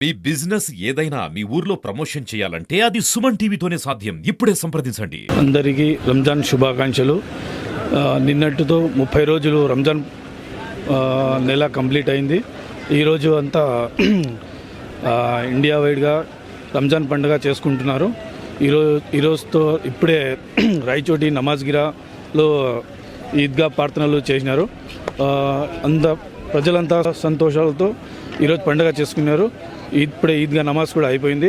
మీ business ఏదైనా మీ ఊర్లో promotion చేయాలంటే అది సుమన్ టీవీతోనే సాధ్యం. ఇప్పుడే సంప్రదించండి. అందరికీ రంజాన్ శుభాకాంక్షలు. నిన్నటితో 30 రోజులు రంజాన్ నెల కంప్లీట్ అయింది. ఈరోజు అంతా ఇండియా వైడ్గా రంజాన్ పండుగ చేసుకుంటున్నారు. ఈరోజుతో ఇప్పుడే రాయచోటి నమాజ్గిరాలో ఈద్గా ప్రార్థనలు చేసినారు. ప్రజలంతా సంతోషాలతో ఈరోజు పండుగ చేసుకున్నారు. ఇప్పుడే ఈద్గా నమాజ్ కూడా అయిపోయింది.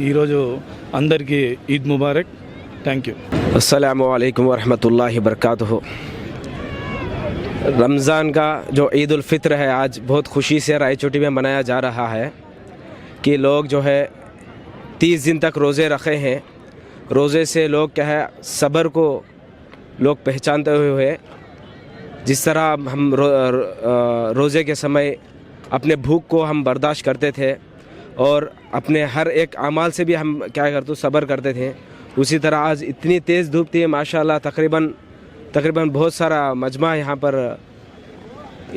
ఈరోజు అందరికీ ఈద్ ముబారక్. Thank you. अस्सलामु अलैकुम वरहमतुल्लाहि वबरकातुहू। रमज़ान का जो ईद उल फित्र है आज बहुत खुशी से रायचोटी में मनाया जा रहा है कि लोग जो है 30 दिन तक रोज़े रखे हैं। रोज़े से लोग क्या है सब्र को लोग पहचानते हुए जिस तरह हम रोज़े के समय अपने भूख को हम बर्दाश्त करते थे और अपने हर एक अमाल से भी हम क्या करते सब्र करते थे, उसी तरह आज इतनी तेज़ धूप थी माशाल्लाह। तकरीबन बहुत सारा मजमा यहाँ पर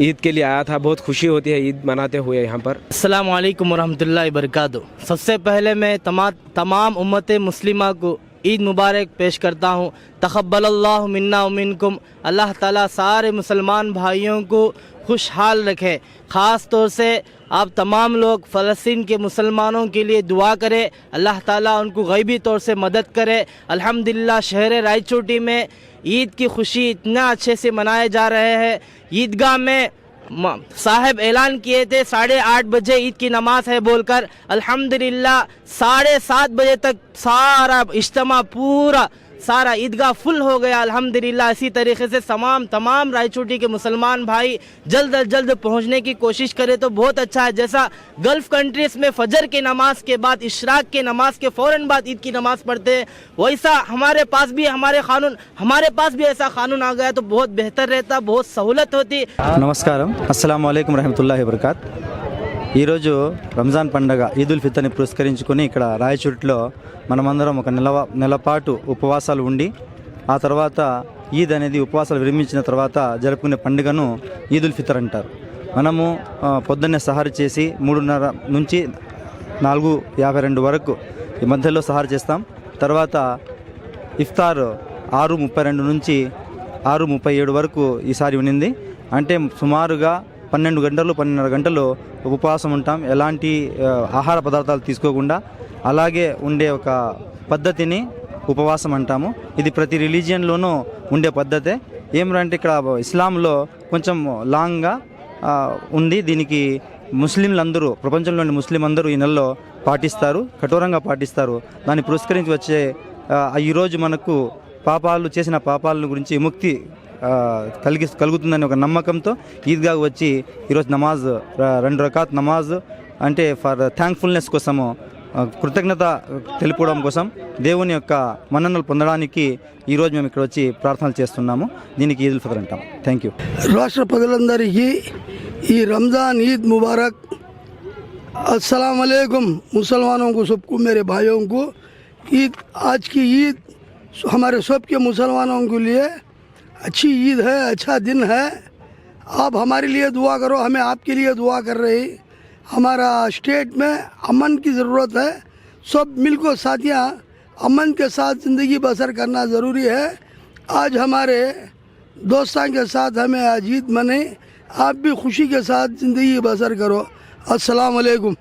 ईद के लिए आया था। बहुत खुशी होती है ईद मनाते हुए यहाँ पर। अस्सलामु अलैकुम वरहमतुल्लाहि वबरकातुहू। सबसे पहले मैं तमाम उम्मत मुस्लिमा को ईद मुबारक पेश करता हूँ। तक़ब्बलल्लाहु मिन्ना व मिनकुम। अल्लाह ताला सारे मुसलमान भाइयों को खुशहाल रखे। ख़ास तौर से आप तमाम लोग फ़लस्तीन के मुसलमानों के लिए दुआ करें। अल्लाह ताला उनको गैबी तौर से मदद करे। अल्हम्दुलिल्लाह शहर रायचोटी में ईद की खुशी इतना अच्छे से मनाए जा रहे हैं। ईदगाह में साहब ऐलान किए थे 8:30 बजे ईद की नमाज है बोलकर। अल्हम्दुलिल्लाह 7:30 बजे तक सारा इज्तिमा पूरा सारा ईदगाह फुल हो गया अल्हम्दुलिल्लाह। इसी तरीके से तमाम रायचोटी के मुसलमान भाई जल्द अज जल्द पहुंचने की कोशिश करें तो बहुत अच्छा है। जैसा गल्फ़ कंट्रीज़ में फजर के नमाज के बाद इशराक के नमाज के फ़ौरन बाद ईद की नमाज़ पढ़ते हैं, वैसा हमारे पास भी ऐसा कानून आ गया तो बहुत बेहतर रहता, बहुत सहूलत होती। నమస్కారం. అస్సలాము అలైకుం రహమతుల్లాహి వబరకాత్. ఈరోజు రంజాన్ పండుగ ఈద్ ఉల్ ఫిత్ర్ని పురస్కరించుకొని ఇక్కడ రాయచోటిలో మనమందరం ఒక నెల పాటు ఉపవాసాలు ఉండి ఆ తర్వాత ఈద్ అనేది ఉపవాసాలు విరమించిన తర్వాత జరుపుకునే పండుగను ఈద్ ఉల్ ఫిత్ర్ అంటారు. మనము పొద్దున్నే సహర్ చేసి 3:30 నుంచి 4:52 వరకు ఈ మధ్యలో సహర్ చేస్తాం. తర్వాత ఇఫ్తార్ 6:32 నుంచి 6:37 వరకు ఈసారి ఉన్నింది. అంటే సుమారుగా 12:30 గంటలు ఉపవాసం ఉంటాం. ఎలాంటి ఆహార పదార్థాలు తీసుకోకుండా అలాగే ఉండే ఒక పద్ధతిని ఉపవాసం అంటాము. ఇది ప్రతి రిలీజియన్లోనూ ఉండే పద్ధతే. ఏమంటే ఇక్కడ ఇస్లాంలో కొంచెం లాంగ్గా ఉంది. దీనికి ముస్లింలందరూ ప్రపంచంలోని ముస్లిం అందరూ ఈ నెలలో పాటిస్తారు, కఠోరంగా పాటిస్తారు. దాన్ని పురస్కరించి వచ్చే ఈరోజు మనకు చేసిన పాపాల గురించి విముక్తి కలుగుతుందని ఒక నమ్మకంతో ఈద్గా వచ్చి ఈరోజు నమాజ్ 2 రకాత్ నమాజ్ అంటే ఫర్ థ్యాంక్ఫుల్నెస్ కోసము కృతజ్ఞత తెలుపడం కోసం దేవుని యొక్క మన్ననలు పొందడానికి ఈరోజు మేము ఇక్కడ వచ్చి ప్రార్థనలు చేస్తున్నాము. దీనికి ఈద్ ఉల్ ఫిత్ర్ అంటాం. Thank you. రాష్ట్ర ప్రజలందరికీ ఈ రంజాన్ ईद मुबारक। अस्सलाम वालेकुम मुसलमानों को सबको, मेरे भाइयों को ईद। आज की ईद हमारे सब के मुसलमानों के लिए अच्छी ईद है, अच्छा दिन है। आप हमारे लिए दुआ करो, हमें आपके लिए दुआ कर रहे। हमारा स्टेट में अमन की ज़रूरत है। सब मिलकर साथियाँ अमन के साथ ज़िंदगी बसर करना ज़रूरी है। आज हमारे दोस्तों के साथ हमें आज ईद मनाई। आप भी खुशी के साथ ज़िंदगी बसर करो। अस्सलाम वालेकुम।